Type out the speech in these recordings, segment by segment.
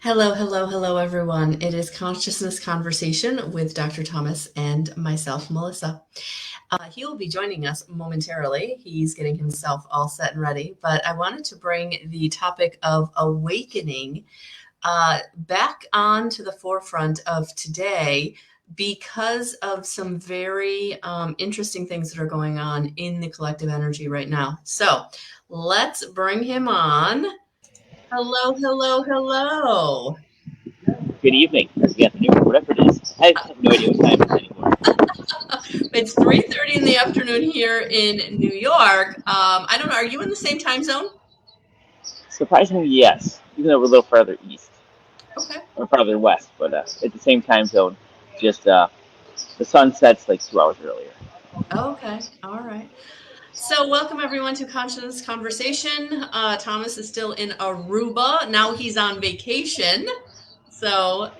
Hello, hello, hello, everyone. It is Consciousness Conversation with Dr. Thomas and myself, Melissa. He will be joining us momentarily. He's getting himself all set and ready, but I wanted to bring the topic of awakening back onto the forefront of today because of some very interesting things that are going on in the collective energy right now. So let's bring him on. Hello, hello, hello. Good evening, or good afternoon, whatever it is. I have no idea what time it is anymore. It's 3:30 in the afternoon here in New York. I don't know. Are you in the same time zone? Surprisingly, yes, even though we're a little further east Okay. or farther west, but at the same time zone. Just the sun sets like 2 hours earlier. Okay. All right. So, welcome everyone to Conscious Conversation. Thomas is still in Aruba. Now he's on vacation. So,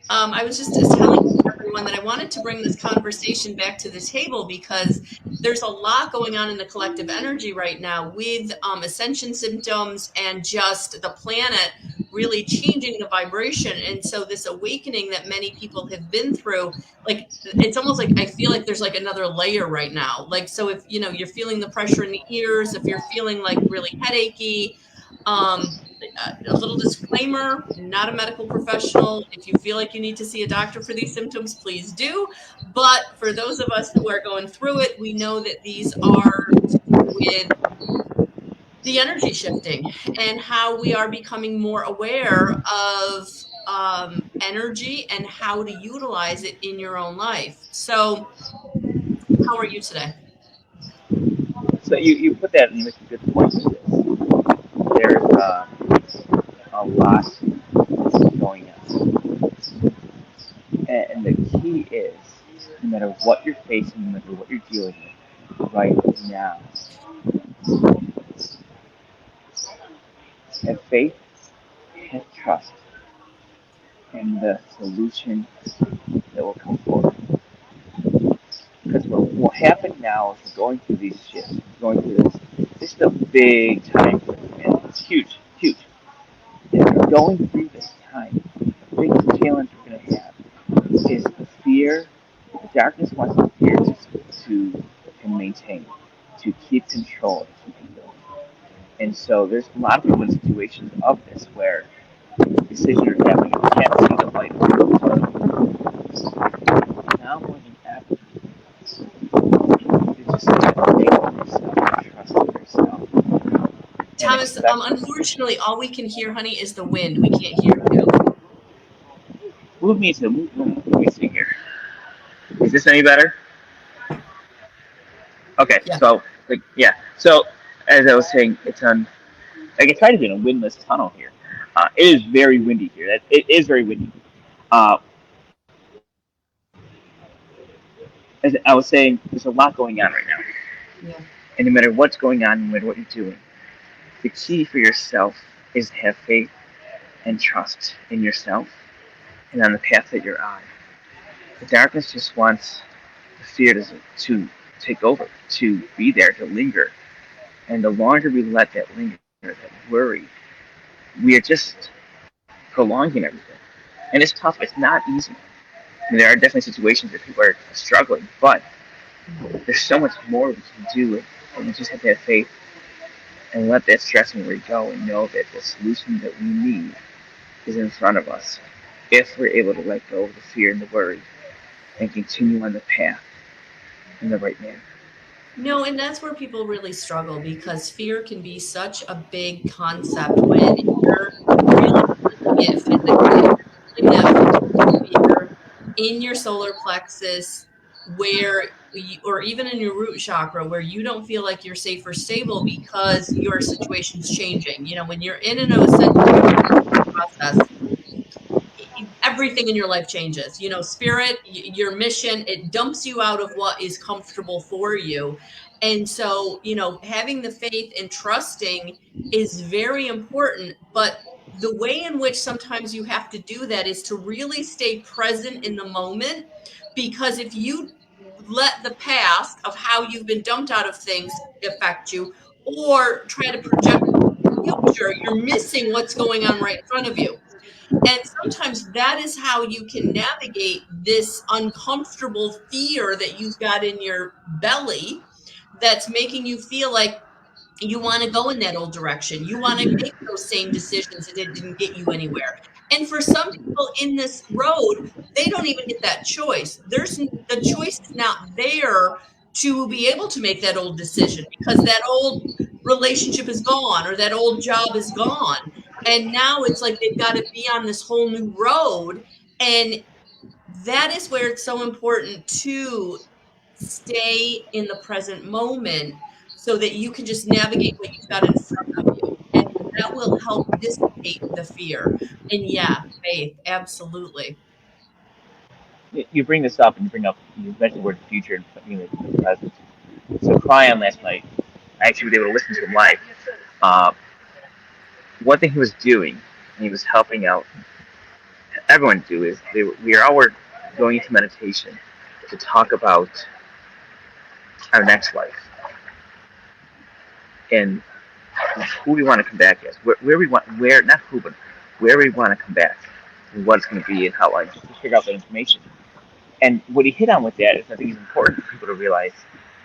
I was just telling everyone that I wanted to bring this conversation back to the table because there's a lot going on in the collective energy right now with ascension symptoms and just the planet really changing the vibration. And so, this awakening that many people have been through, like it's almost like I feel like there's like another layer right now. Like, so if you're feeling the pressure in the ears, if you're feeling like really headachy, a little disclaimer, not a medical professional. If you feel like you need to see a doctor for these symptoms, please do. But for those of us who are going through it, we know that these are with the energy shifting and how we are becoming more aware of energy and how to utilize it in your own life. So, how are you today? So you put that in with a good point. There's a lot going on, and the key is no matter what you're facing, no matter what you're dealing with right now, have faith, have trust, in the solution that will come forward. Because what will happen now is we're going through these shifts, going through this. This is a big time for humanity. It's huge, huge. And we're going through this time. The biggest challenge we're going to have is the fear. The darkness wants the fear to maintain, to keep control, to keep it going. And so there's a lot of people in situations of this where decisions are happening and you can't see the light of the tunnel. Now more than ever, you just have to faith in yourself and trust in yourself and Thomas, expect this. unfortunately, all we can hear, honey, is the wind. We can't hear you. Let me see here. Is this any better? Okay, Yeah. so like yeah. So as I was saying, it's on like it's kind of in a windless tunnel here. It is very windy here. It is very windy. Uh, as I was saying, there's a lot going on right now, Yeah. and no matter what's going on, no matter what you're doing, the key for yourself is to have faith and trust in yourself and on the path that you're on. The darkness just wants the fear to take over, to be there, to linger. And the longer we let that linger, that worry, we are just prolonging everything. And it's tough. It's not easy. I mean, there are definitely situations where people are struggling, but Mhm. there's so much more we can do. And we just have to have faith and let that stress and worry go and know that the solution that we need is in front of us if we're able to let go of the fear and the worry and continue on the path in the right manner. No, and that's where people really struggle because fear can be such a big concept when you're really feeling it physically. If you're feeling that physical fear in your solar plexus, or even in your root chakra, where you don't feel like you're safe or stable because your situation's changing. When you're in an ascension process, everything in your life changes. Spirit, your mission, it dumps you out of what is comfortable for you. And so, having the faith and trusting is very important. But the way in which sometimes you have to do that is to really stay present in the moment. Because if you let the past of how you've been dumped out of things affect you, or try to project the future, you're missing what's going on right in front of you. And sometimes that is how you can navigate this uncomfortable fear that you've got in your belly that's making you feel like you want to go in that old direction. You want to make those same decisions and it didn't get you anywhere. And for some people in this road, they don't even get that choice. The choice is not there to be able to make that old decision because that old relationship is gone or that old job is gone. And now it's like they've got to be on this whole new road. And that is where it's so important to stay in the present moment so that you can just navigate what you've got in front of you. And that will help dissipate the fear. And yeah, faith, absolutely. You bring this up, and you mentioned the word future and the present. So Cryon last night, I actually was able to listen to him live. Uh, one thing he was doing, and he was helping out everyone do, is we are all going into meditation to talk about our next life and who we want to come back as, where we want, where not who, but where we want to come back, and what it's going to be, and how, like, just to figure out that information. And what he hit on with that is, I think, is important for people to realize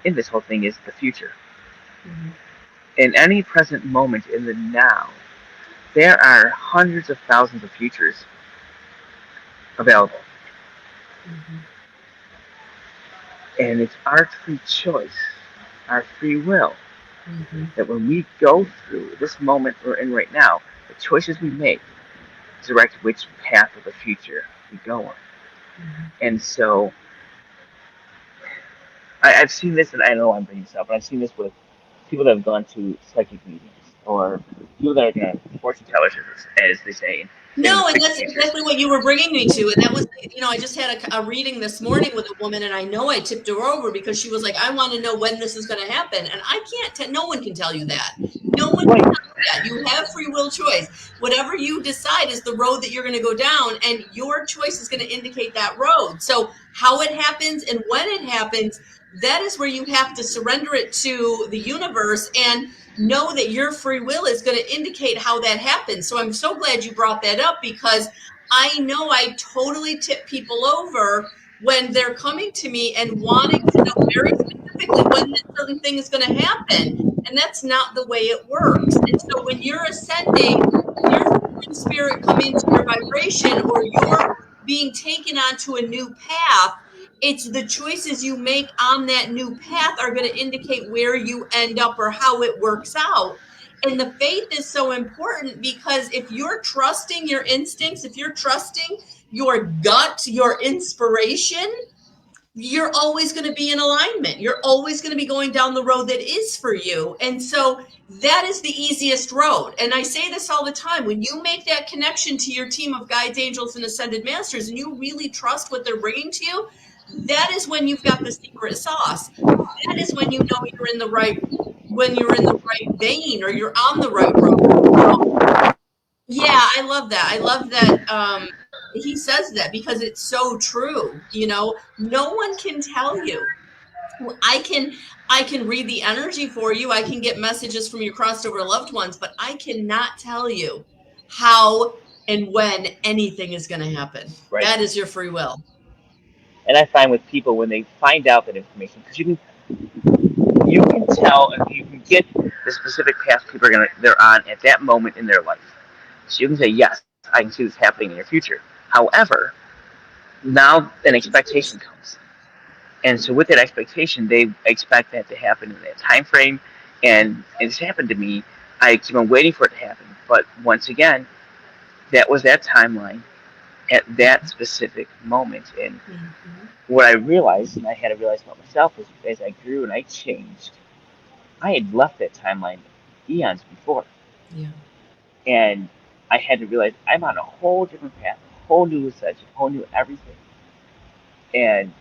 in this whole thing is the future. Mm-hmm. In any present moment, in the now, there are hundreds of thousands of futures available. Mm-hmm. And it's our free choice, our free will, Mm-hmm. that when we go through this moment we're in right now, the choices we make direct which path of the future we go on. Mm-hmm. And so I've seen this, and I know I'm bringing this up, but I've seen this with people that have gone to psychic meetings or people that are going to fortune tellers, as they say, and No, and predict that's the futures. exactly what you were bringing me to. And that was, I just had a reading this morning with a woman, and I know I tipped her over because she was like, I want to know when this is going to happen. And I can't, no one can tell you that. No one can Right. tell you that. You have free will choice. Whatever you decide is the road that you're going to go down, and your choice is going to indicate that road. So, how it happens and when it happens, that is where you have to surrender it to the universe and know that your free will is going to indicate how that happens. So I'm so glad you brought that up because I know I totally tip people over when they're coming to me and wanting to know very specifically when that certain thing is going to happen. And that's not the way it works. And so when you're ascending, you're feeling spirit come into your vibration or you're being taken onto a new path, it's the choices you make on that new path are going to indicate where you end up or how it works out. And the faith is so important because if you're trusting your instincts, if you're trusting your gut, your inspiration, you're always going to be in alignment. You're always going to be going down the road that is for you. And so that is the easiest road. And I say this all the time. When you make that connection to your team of guides, angels, and ascended masters, and you really trust what they're bringing to you, that is when you've got the secret sauce. That is when you know you're in the right, when you're in the right vein or you're on the right road. So, yeah, I love that. I love that he says that because it's so true. No one can tell you. I can read the energy for you. I can get messages from your crossed over loved ones, but I cannot tell you how and when anything is going to happen. Right. That is your free will. And I find with people when they find out that information, because you can tell and you can get the specific path people they're on at that moment in their life. So you can say, yes, I can see this happening in your future. However, now an expectation comes. And so with that expectation, they expect that to happen in that time frame. And it's happened to me. I keep on waiting for it to happen. But once again, that was that timeline at that specific moment. And Mm-hmm. what I realized, and I had to realize about myself, was as I grew and I changed, I had left that timeline eons before. Yeah. And I had to realize I'm on a whole different path, a whole new ascension, a whole new everything. And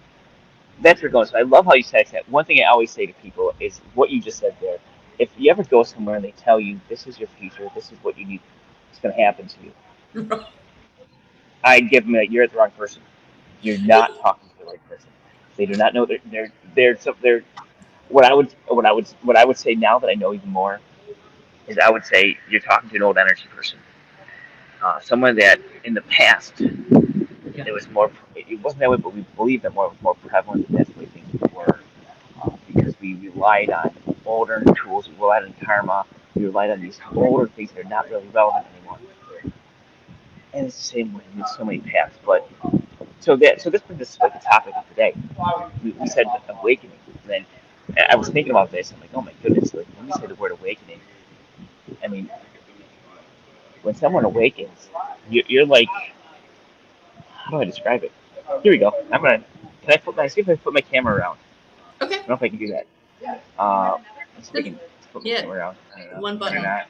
that's where it goes. So I love how you said that. One thing I always say to people is what you just said there. If you ever go somewhere and they tell you this is your future, this is what you need, it's going to happen to you, I give them that you're the wrong person. You're not talking to the right person. They do not know they're what I would say now that I know even more is I would say you're talking to an old energy person. someone that in the past it was more. It wasn't that way, but we believe that more prevalent. That's the way things were because we relied on older tools. We relied on karma. We relied on these older things that are not really relevant anymore. And it's the same way with so many paths. But so this brings us to like the topic of today. We said awakening. And then I was thinking about this. I'm like, oh my goodness! Like when we say the word awakening, I mean, when someone awakens, you're like, how do I describe it? Here we go. Can I put my see if I put my camera around? I Okay. don't know if I can do that. Let's see if I Just, can put my yeah, camera around. I don't know. one Or button. not.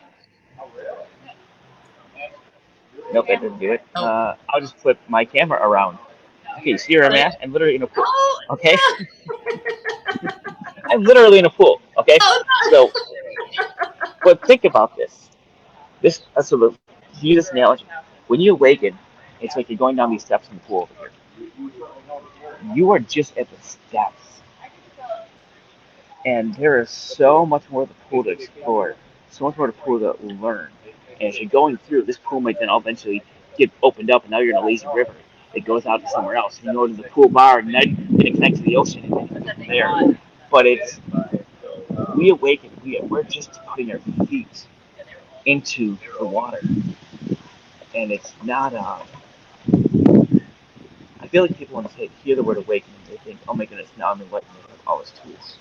Nope, that didn't do it. Oh, I'll just flip my camera around. Okay, you see where I'm like, at? I'm literally in a pool. oh, Okay, yeah. I'm literally in a pool. Okay, Oh, so but think about this. So use this analogy. When you awaken, it's like you're going down these steps in the pool over here. You are just at the steps, and there is so much more of the pool to explore, so much more of the pool to learn. And as you're going through, this pool might then eventually get opened up, and now you're in a lazy river. It goes out to somewhere else. You go to the pool bar, and now you connect to the ocean, and then from there. But it's we awaken. We're just putting our feet into the water, and it's not. I feel like people want to hear the word awakening, they think, "Oh my goodness, now I'm enlightened with all these tools."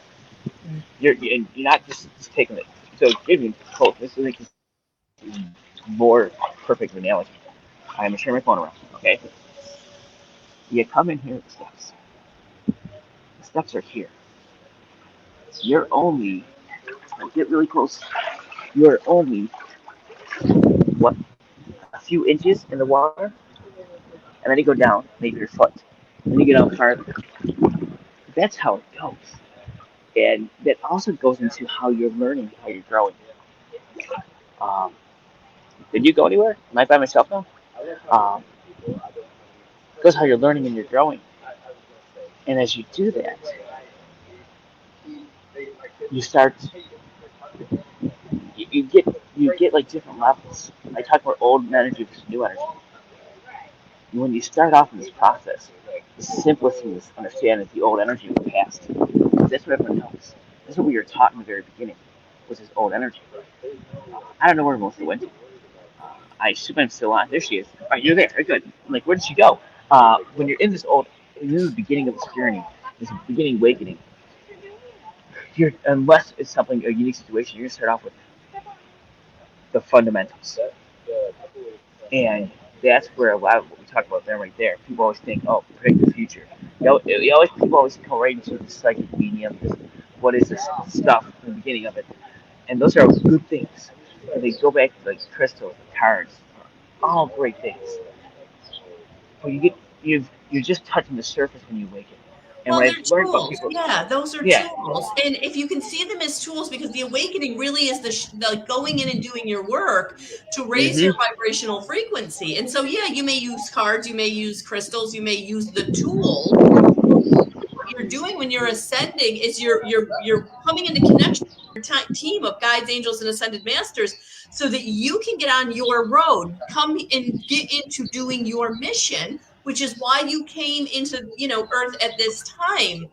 You're not just taking it. So giving quote. This is like more perfect analogy. I'm gonna share my phone around. Okay, you come in here with the steps. The steps are here. You're only get really close. You're only what a few inches in the water, and then you go down maybe your foot, and then you get down farther. That's how it goes, and that also goes into how you're learning, how you're growing. Um, did you go anywhere? Am I by myself now? Um, it goes how you're learning and you're growing, and as you do that, you start you get like different levels. I talk about old energy versus new energy. When you start off in this process, the simplest thing to understand is the old energy of the past. That's what everyone knows. That's what we were taught in the very beginning, which is old energy. I don't know where Melissa went to. I assume I'm still on. There she is. All right, you're there. Good. I'm like, where did she go? When you're in this old, in the beginning of this journey, this beginning awakening, unless it's something a unique situation, you're gonna start off with the fundamentals, and that's where a lot of what we talk about there, right there. People always think, oh, predict the future. People always come right into the psychic medium. What is this stuff in the beginning of it? And those are good things. And they go back to like crystals, cards, all great things. But you're just touching the surface when you awaken. And well, what they're I've learned about tools. people, Yeah, those are yeah, tools. And if you can see them as tools, because the awakening really is the going in and doing your work to raise your mm-hmm, vibrational frequency. And so, yeah, you may use cards, you may use crystals, you may use the tool. What you're doing when you're ascending is you're coming into connection with your team of guides, angels, and ascended masters, so that you can get on your road, come and get into doing your mission, which is why you came into Earth at this time.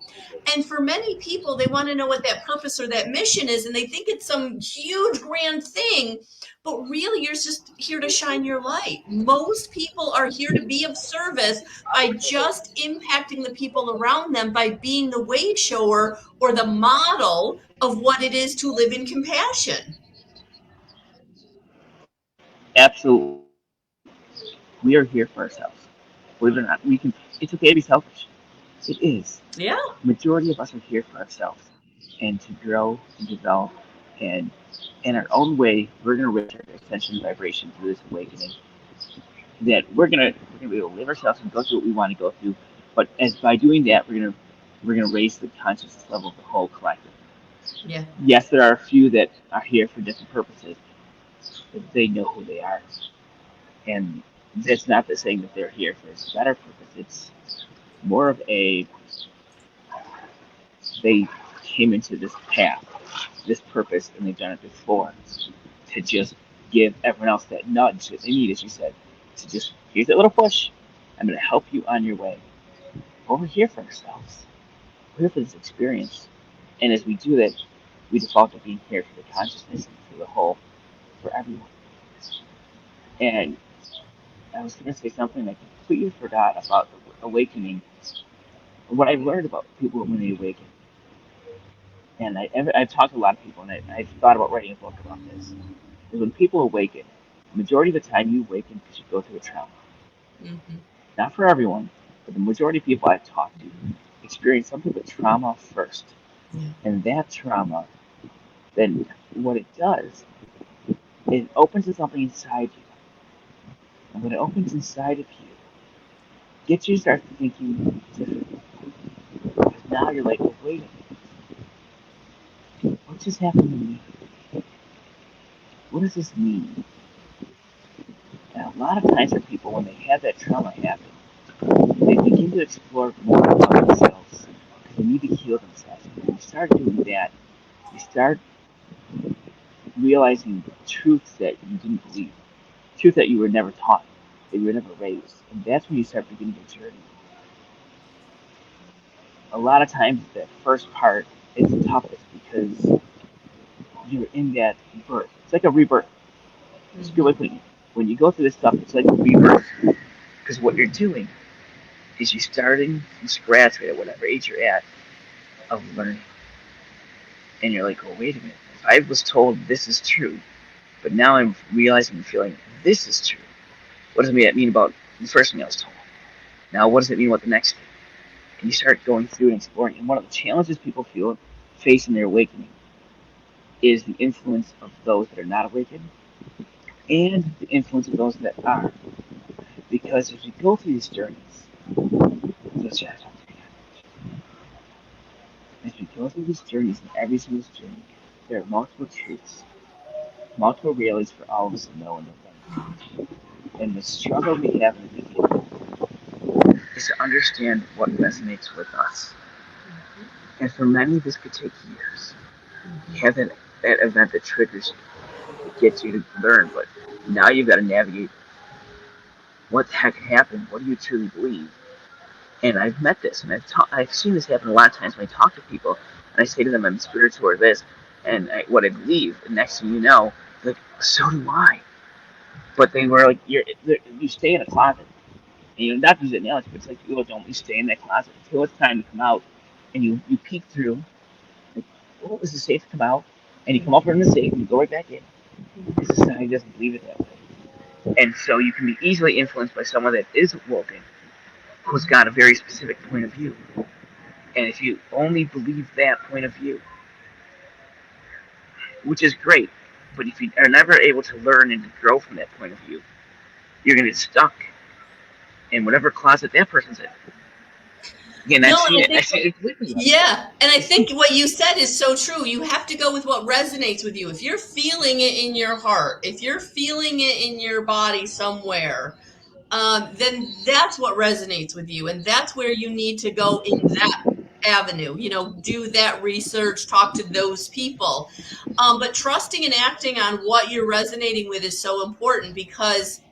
And for many people, they want to know what that purpose or that mission is, and they think it's some huge grand thing. But really, you're just here to shine your light. Most people are here to be of service by just impacting the people around them by being the way shower or the model of what it is to live in compassion. absolutely. We are here for ourselves. Believe it or not, we can. It's okay to be selfish. It is. Yeah. The majority of us are here for ourselves and to grow and develop. And in our own way, we're going to raise our ascension vibration through this awakening. That we're gonna be able to live ourselves and go through what we want to go through. But as by doing that, we're gonna raise the consciousness level of the whole collective. Yeah. Yes, there are a few that are here for different purposes, but they know who they are, and that's not the saying that they're here for a better purpose. It's more of a they came into this path, this purpose, and they've done it before to just give everyone else that nudge that they need, as you said. to just here's that little push. I'm going to help you on your way. But we're here for ourselves. We're here for this experience. And as we do that, we default to being here for the consciousness and for the whole, for everyone. And I was going to say something I completely forgot about awakening. What I've learned about people when they awaken, and I've talked to a lot of people, and I've thought about writing a book about this, is when people awaken, the majority of the time you awaken because you go through a trauma. Mm-hmm. Not for everyone, but the majority of people I've talked to experience something but trauma first. Yeah. And that trauma, then what it does, it opens to something inside you. And when it opens inside of you, gets you to start thinking differently. Because now you're like, well, wait a minute, what just happened to me? What does this mean? And a lot of times for people, when they have that trauma happen, they begin to explore more about themselves. They need to heal themselves. And when you start doing that, you start realizing truths that you didn't believe, truth that you were never taught, that you were never raised. And that's when you start beginning your journey. A lot of times, that first part is the toughest because you're in that birth. It's like a rebirth. Just feel like when you go through this stuff, it's like a rebirth. Because what you're doing is you're starting from scratch, right, at whatever age you're at, of learning. And you're like, oh, wait a minute. If I was told this is true, but now I'm realizing and feeling this is true, what does that mean about the first thing I was told? Now, what does it mean about the next thing? And you start going through and exploring. And one of the challenges people face in their awakening is the influence of those that are not awakened and the influence of those that are. Because as we go through these journeys, as we go through these journeys, and every single journey, there are multiple truths, multiple realities for all of us to know and defend. And the struggle we have in the beginning is to understand what resonates with us. Mm-hmm. And for many, this could take years. Mm-hmm. You have that event that triggers you, it gets you to learn, but now you've got to navigate what the heck happened, what do you truly believe? And I've met this, and I've seen this happen a lot of times when I talk to people, and I say to them, I'm spiritual or this, and what I believe, and next thing you know, like, so do I. But they were like, you stay in a closet. And you not use it analogy, but it's like don't you stay in that closet until it's time to come out, and you peek through. Like, oh, is it safe to come out? And you come up from the safe and you go right back in. Mm-hmm. Because society doesn't believe it that way. And so you can be easily influenced by someone that is woken, who's got a very specific point of view. And if you only believe that point of view, which is great, but if you are never able to learn and to grow from that point of view, you're going to get stuck in whatever closet that person's in. Again, No, I've and seen I it. think I've seen it completely. yeah, and I think what you said is so true. You have to go with what resonates with you. If you're feeling it in your heart, if you're feeling it in your body somewhere, then that's what resonates with you, and that's where you need to go in that avenue. Do that research, talk to those people. But trusting and acting on what you're resonating with is so important because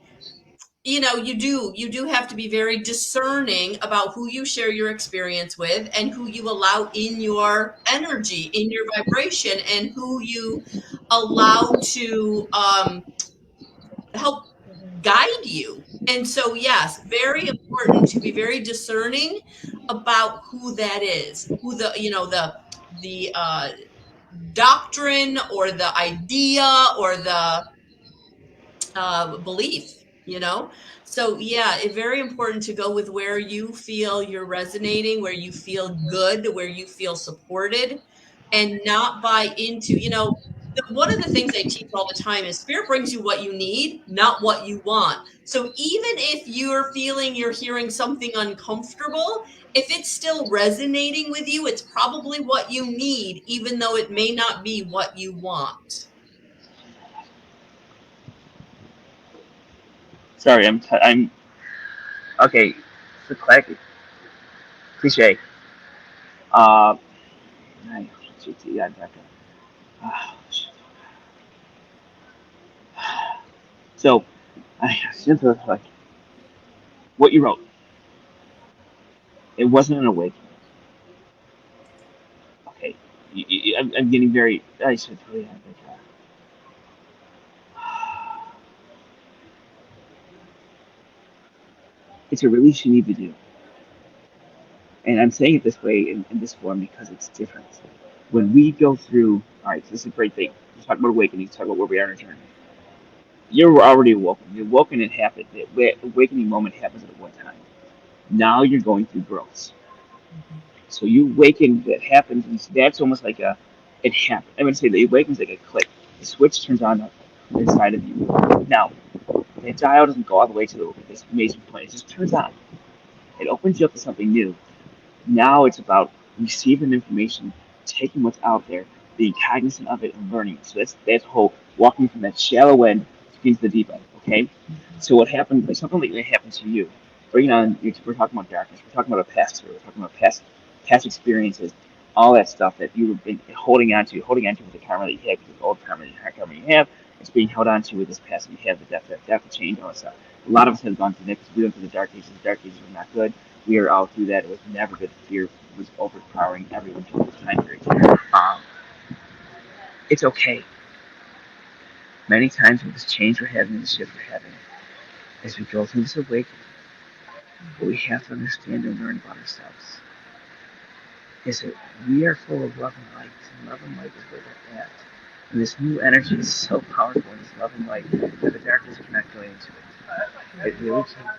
you do have to be very discerning about who you share your experience with and who you allow in your energy, in your vibration, and who you allow to help guide you. And so, yes, very important to be very discerning about who that is, who the doctrine or the idea or the belief, so yeah, it's very important to go with where you feel you're resonating, where you feel good, where you feel supported, and not buy into, one of the things I teach all the time is spirit brings you what you need, not what you want. So even if you're feeling you're hearing something uncomfortable, if it's still resonating with you, it's probably what you need, even though it may not be what you want. Sorry, I'm okay. It's a cliche. Uh, so I like What you wrote, it wasn't an awakening. Okay, I'm getting very. I should tell you. It's a release you need to do, and I'm saying it this way in this form because it's different. When we go through, all right, so this is a great thing. You talk about awakening. You talk about where we are in our journey. You're already awoken. You're awoken. It happened. The awakening moment happens at one time. Now you're going through growth. So you awaken. That happens. And that's almost like a. It happened. I would say the awakening's like a click. The switch turns on inside of you. Now the dial doesn't go all the way to this amazing point. It just turns on. It opens you up to something new. Now it's about receiving information, taking what's out there, being cognizant of it, and learning. So that's whole walking from that shallow end into the deep end. Okay. So what happened? Like something like that happened to you. Bringing on, we're talking about darkness. We're talking about a past. We're talking about past experiences, all that stuff that you've been holding on to with the karma that you have, with the old karma, the hard karma you have. It's being held on to with this past that you have, the death, the change, all that stuff. A lot of us have gone through that because we went through the dark ages. The dark ages were not good. We are all through that. It was never good. Fear was overpowering everyone during this time period. It's okay. Many times with this change we're having, this shift we're having, as we go through this awakening, what we have to understand and learn about ourselves is that we are full of love and light, and love and light is where we're at. And this new energy is so powerful in this love and light that the darkness cannot go into it. It really can't.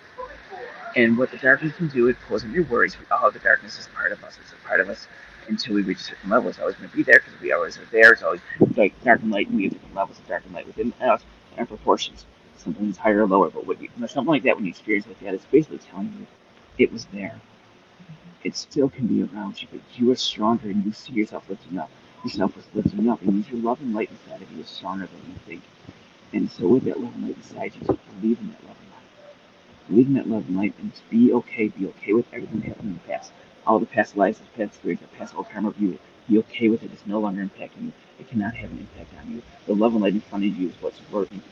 And what the darkness can do, it pulls in your worries. All of the darkness is part of us. It's a part of us until we reach a certain level. It's always going to be there because we always are there. It's always like dark and light. And we have different levels of dark and light within us and our proportions. Something is higher or lower. But something like that, when you experience like that, it's basically telling you it was there. It still can be around you, but you are stronger and you see yourself lifting up. Yourself is lifting up, and your love and light inside of you is stronger than you think. And so, with that love and light inside you, just believe in that love and light. Believe in that love and light, and just be okay. Be okay with everything that happened in the past. All the past lives, the past experience, the past old karma of you. Be okay with it. It's no longer impacting you. It cannot have an impact on you. The love and light in front of you is what's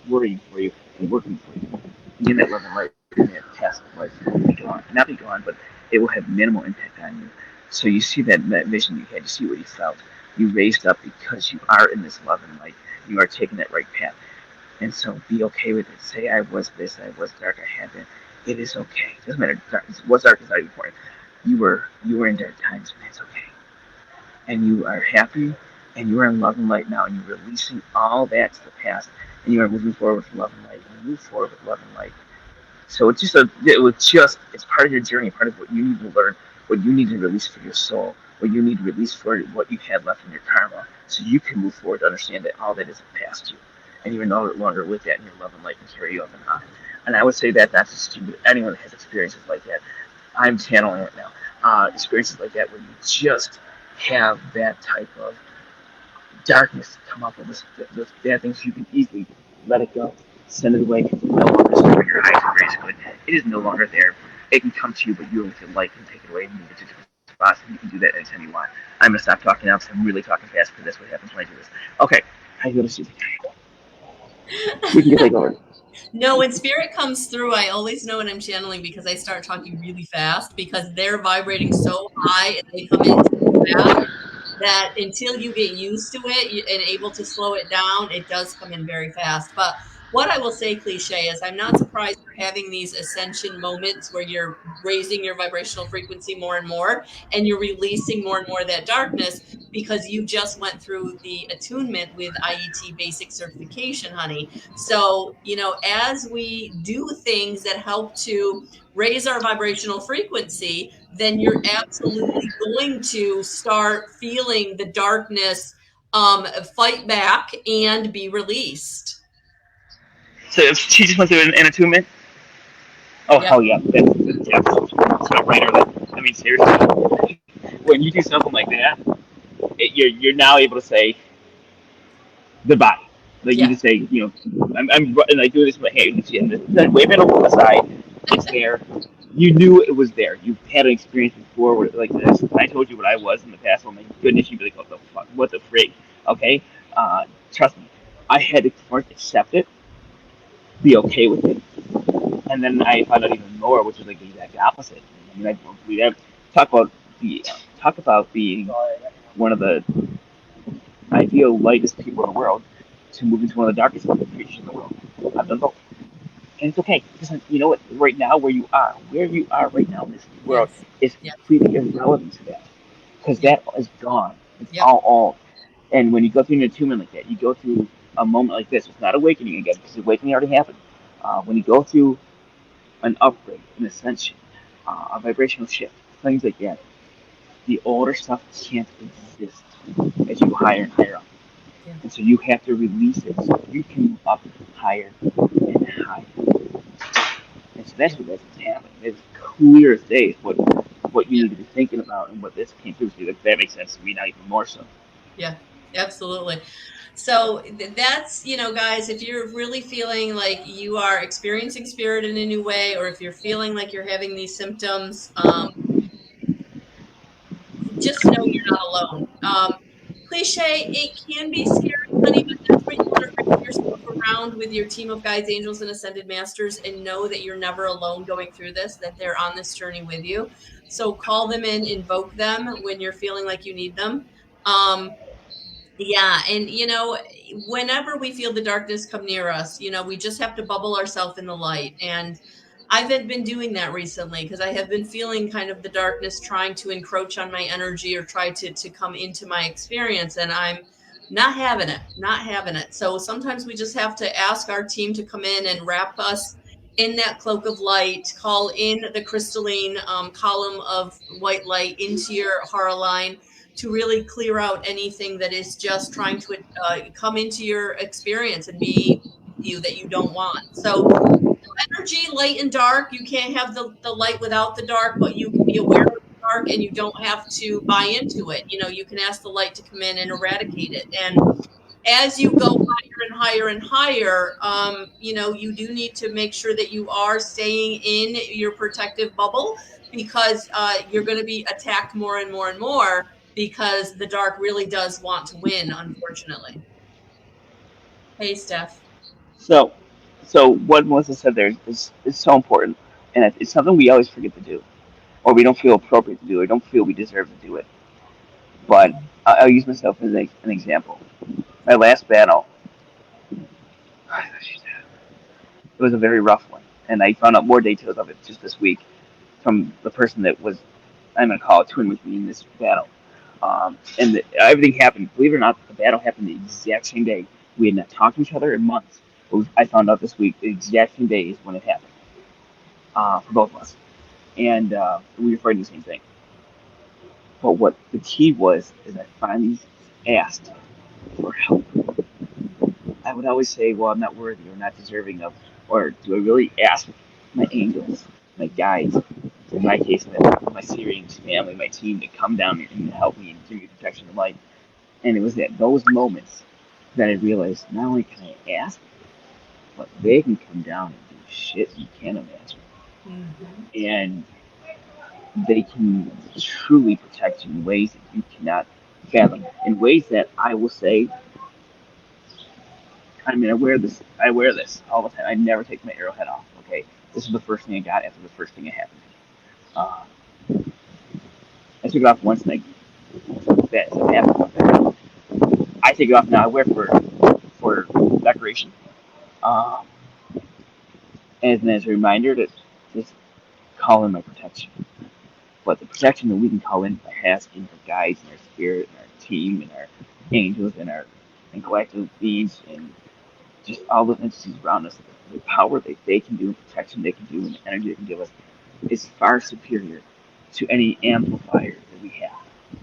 worrying for you and working for you. And in that love and light, in that past life will be gone. Not be gone, but it will have minimal impact on you. So you see that vision you had. You see what you felt. You raised up because you are in this love and light. You are taking that right path. And so be okay with it. Say, I was this, I was dark, I had that. It is okay. It doesn't matter. What's dark is not important. You were in dark times, and it's okay. And you are happy, and you are in love and light now, and you're releasing all that to the past, and you are moving forward with love and light. And move forward with love and light. So it's part of your journey, part of what you need to learn, what you need to release for your soul, what you need to release for what you had left in your karma, so you can move forward to understand that all that is past you, and you're no longer with that, and your love and light can carry you up and on. And I would say that that's just to anyone that has experiences like that. I'm channeling it now. Experiences like that where you just have that type of darkness come up, and those bad things, you can easily let it go, send it away. It's no longer serving your eyes basically. It is no longer there. It can come to you, but you can like and take it away and move it to different spots, and you can do that anytime you want. I'm gonna stop talking now because I'm really talking fast because that's what happens when I do this. Okay, how you gonna see? We can get take over. No, when spirit comes through, I always know when I'm channeling because I start talking really fast because they're vibrating so high and they come in so fast that until you get used to it and able to slow it down, it does come in very fast. But what I will say, cliche, is I'm not surprised you're having these ascension moments where you're raising your vibrational frequency more and more, and you're releasing more and more of that darkness because you just went through the attunement with IET basic certification, honey. So, as we do things that help to raise our vibrational frequency, then you're absolutely going to start feeling the darkness fight back and be released. So if she just went through an attunement. Oh Yep. hell yeah, yeah. So right I mean seriously, when you do something like that, you're now able to say goodbye. Like you Yeah. just say, I'm like doing this with my hand, and then wave it over the side. It's there. You knew it was there. You've had an experience before where, like this. I told you what I was in the past. Oh my goodness, you'd be like, what the fuck? What the frig? Okay? Trust me. I had to first accept it, be okay with it, And then I found out even more, which was like the exact opposite. I mean, we have talk about the talk about being one of the ideal lightest people in the world to move into one of the darkest creatures in the world. I've done both. And it's okay because you know what? Right now, where you are right now in this world Yes. is Yep. completely irrelevant to that because Yep. that is gone. It's Yep. all old. And when you go through an attunement like that, you go through a moment like this. It's not awakening again because awakening already happened. When you go through an upgrade, an ascension, a vibrational shift, things like that, the older stuff can't exist as you go higher and higher up. Yeah. And so you have to release it so you can move up higher and higher. And so Yeah. that's what's happening. It's clear as day what you Yeah. need to be thinking about and what this came through to you. That makes sense to me now even more so. Yeah. Absolutely. So that's, guys, if you're really feeling like you are experiencing spirit in a new way, or if you're feeling like you're having these symptoms, just know you're not alone. Cliche, it can be scary, honey, but that's where you want to wrap yourself around with your team of guides, angels, and ascended masters and know that you're never alone going through this, that they're on this journey with you. So call them in, invoke them when you're feeling like you need them. Um, yeah, and whenever we feel the darkness come near us, we just have to bubble ourselves in the light. And I've been doing that recently because I have been feeling kind of the darkness trying to encroach on my energy or try to come into my experience, and I'm not having it, not having it. So sometimes we just have to ask our team to come in and wrap us in that cloak of light, call in the crystalline column of white light into your hara line to really clear out anything that is just trying to come into your experience and be with you that you don't want. So energy, light and dark, you can't have the light without the dark, but you can be aware of the dark and you don't have to buy into it. You can ask the light to come in and eradicate it. And as you go higher and higher and higher, you do need to make sure that you are staying in your protective bubble because you're going to be attacked more and more and more because the dark really does want to win, unfortunately. Hey, Steph. So so what Melissa said there is so important and it's something we always forget to do or we don't feel appropriate to do or don't feel we deserve to do it. But I'll use myself as an example. My last battle, it was a very rough one. And I found out more details of it just this week from the person that was, I'm going to call it twin with me in this battle. Everything happened. Believe it or not, the battle happened the exact same day. We had not talked to each other in months. I found out this week the exact same day is when it happened for both of us, and we were fighting the same thing. But what the key was is I finally asked for help. I would always say, "Well, I'm not worthy or not deserving of," or do I really ask my angels, my guides, in my case, my Syrian family, my team, to come down and help me and give me protection and light? And it was at those moments that I realized not only can I ask, but they can come down and do shit you can't imagine. Mm-hmm. And they can truly protect you in ways that you cannot fathom. In ways that I will say, I mean, I wear this all the time. I never take my arrowhead off. Okay, this is the first thing I got after the first thing that happened. Uh, I took it off once, and that happened. I take it off now. I wear it for decoration, um, and as a reminder to just call in my protection. But the protection that we can call in by asking for guides and our spirit and our team and our angels and our and collective beings and just all the entities around us, the power that they can do and protection they can do and the energy they can give us is far superior to any amplifier that we have.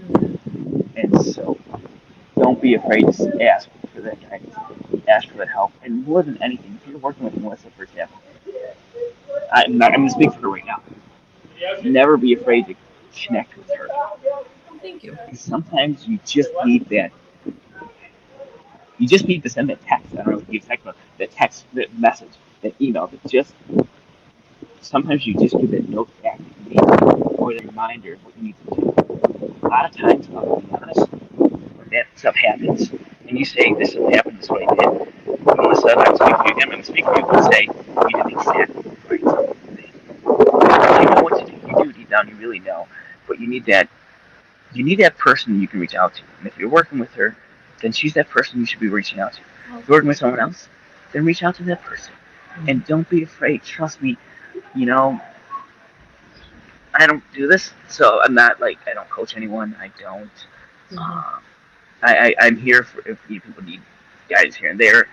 Mm-hmm. And so don't be afraid to ask for that guidance, ask for that help. And more than anything, if you're working with Melissa, for example, I'm going to speak for her right now. Never be afraid to connect with her. Oh, thank you. Because sometimes you just need that. You just need to send that text. I don't know if you text, but the text, the message, that email. That just sometimes you just give that note back to me or the reminder of what you need to do. A lot of times, I'll be honest, when that stuff happens, and you say this will happen, this is what I did. all of a sudden I'm speaking to you again. I'm going to speak to you and say, you did exactly right thing. You know what to do. You do deep down. You really know. But you need that. You need that person you can reach out to. And if you're working with her, then she's that person you should be reaching out to. If you're working with someone else, then reach out to that person. And don't be afraid. Trust me. You know, I don't do this, so I'm not like I don't coach anyone. I don't. Um, I'm here for if people need guidance here and there,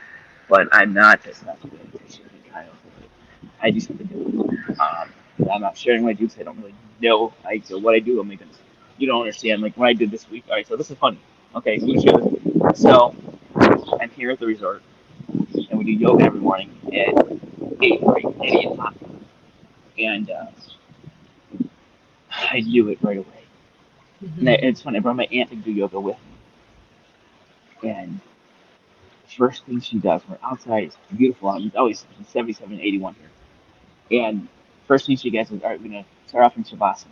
but I'm not. That's not the way I should be kind of. I do something different. I'm not sharing what I do because I don't really know. So what I do, I'm making. You don't understand. Like what I did this week. All right, so this is funny. Okay, I'm gonna share this. So I'm here at the resort, and we do yoga every morning at 8 o'clock, and I do it right away. And it's funny. I brought my aunt to do yoga with me, and first thing she does, we're outside, it's beautiful. It's always 77, 81 here. And first thing she gets is, all right, we're going to start off in Shavasana.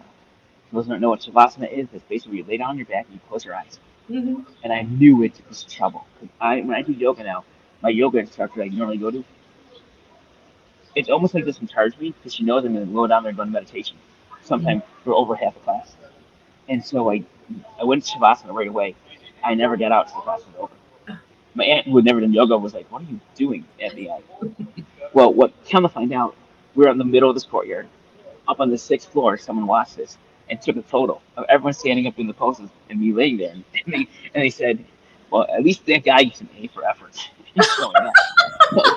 For those who don't know what Shavasana is, it's basically where you lay down on your back and you close your eyes. And I knew it was trouble. Because when I do yoga now, my yoga instructor I normally go to, it's almost like this recharges me because she knows I'm going to go down there and go to meditation. Sometimes for over half a class. And so I went to Shavasana right away. I never got out till the class was over. My aunt, who had never done yoga, was like, "What are you doing at the end?" Well, what come to find out, we were in the middle of this courtyard, up on the sixth floor. Someone watched this and took a photo of everyone standing up in the poses and me laying there. And they said, "Well, at least that guy gets an A for effort." Showing that.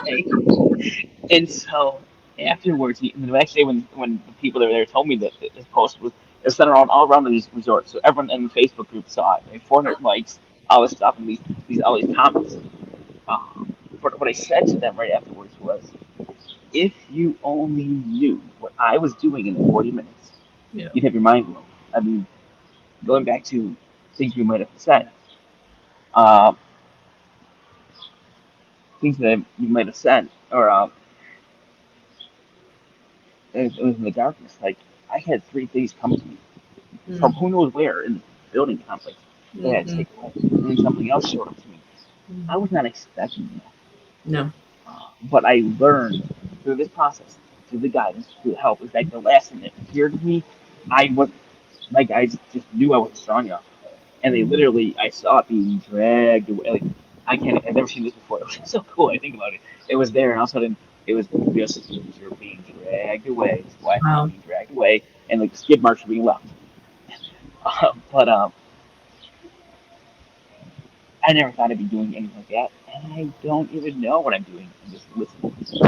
Okay. And so afterwards, the next day when the people that were there told me that this post was sent around all around the resort, so everyone in the Facebook group saw it. 400 likes, all this stuff, and all these comments. But what I said to them right afterwards was, if you only knew what I was doing in 40 minutes, you'd have your mind blown. I mean, going back to things we might have said, uh, things that you might have said, or it was in the darkness. Like, I had three things come to me from who knows where in the building complex that I had to take away. And then something else showed up to me. I was not expecting that. No. But I learned through this process, through the guidance, through the help. It was like the last thing that appeared to me. I was my guys just knew I wasn't strong enough, and they literally I saw it being dragged away. Like I've never seen this before. It was so cool. I think about it. It was there, and all of a sudden it was just you're being dragged away. Black Wow. being dragged away, and like skid marks were being left. But I never thought I'd be doing anything like that, and I don't even know what I'm doing. I'm just listening. So,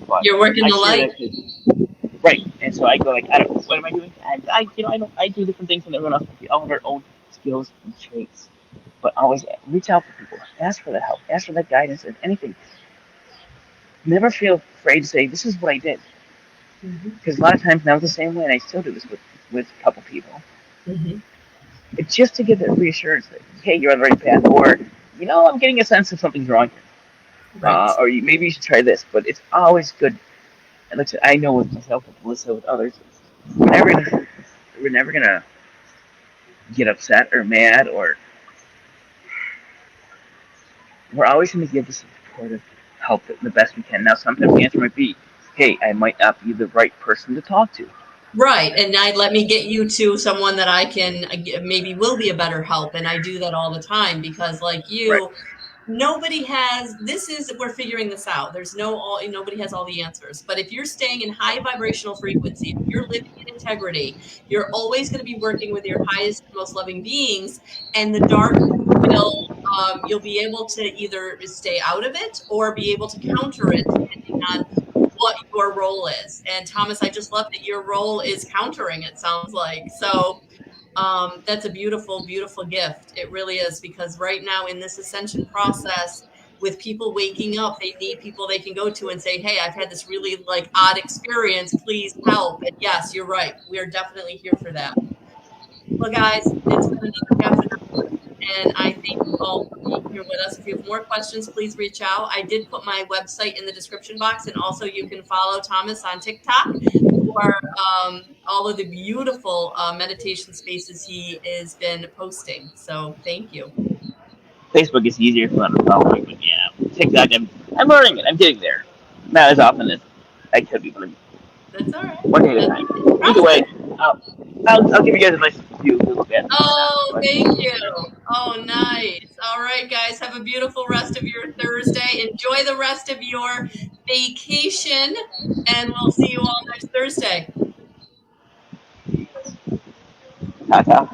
but You're working I the share light. that because right, and so I go like, I don't know, what am I doing? I don't, I do different things than everyone else. We all have our own skills and traits, but always reach out for people, ask for the help, ask for that guidance, and anything. Never feel afraid to say this is what I did, because a lot of times now it's the same way, and I still do this with a couple people. It's just to give that reassurance that hey, you're on the right path, or I'm getting a sense of something's wrong, Right. maybe you should try this. But it's always good. And like I know with myself, with Melissa, with others, we're never gonna get upset or mad, or we're always gonna give the supportive help the best we can. Now, sometimes the answer might be, hey, I might not be the right person to talk to. Right. And let me get you to someone that I can maybe will be a better help. And I do that all the time because, like Right. you, nobody has we're figuring this out. There's nobody has all the answers. But if you're staying in high vibrational frequency, if you're living in integrity, you're always going to be working with your highest and most loving beings, and the darkness will you'll be able to either stay out of it or be able to counter it depending on what your role is. And Thomas, I just love that your role is countering, it sounds like. So that's a beautiful, beautiful gift. It really is, because right now in this ascension process, with people waking up, they need people they can go to and say, hey, I've had this really like odd experience. Please help. And yes, you're right. We are definitely here for that. Well, guys, it's been another half an hour, and I thank you all for being here with us. If you have more questions, please reach out. I did put my website in the description box, and also you can follow Thomas on TikTok for all of the beautiful meditation spaces he has been posting. So thank you. Facebook is easier for on the phone, but yeah, TikTok, I'm learning it. I'm getting there. Not as often as I could be, but That's all right. one day at a That's time. Either way, process. I'll give you guys a nice view to look at. Oh, But thank you. Oh, nice. All right, guys, have a beautiful rest of your Thursday. Enjoy the rest of your vacation, and we'll see you all next Thursday. ta-ta.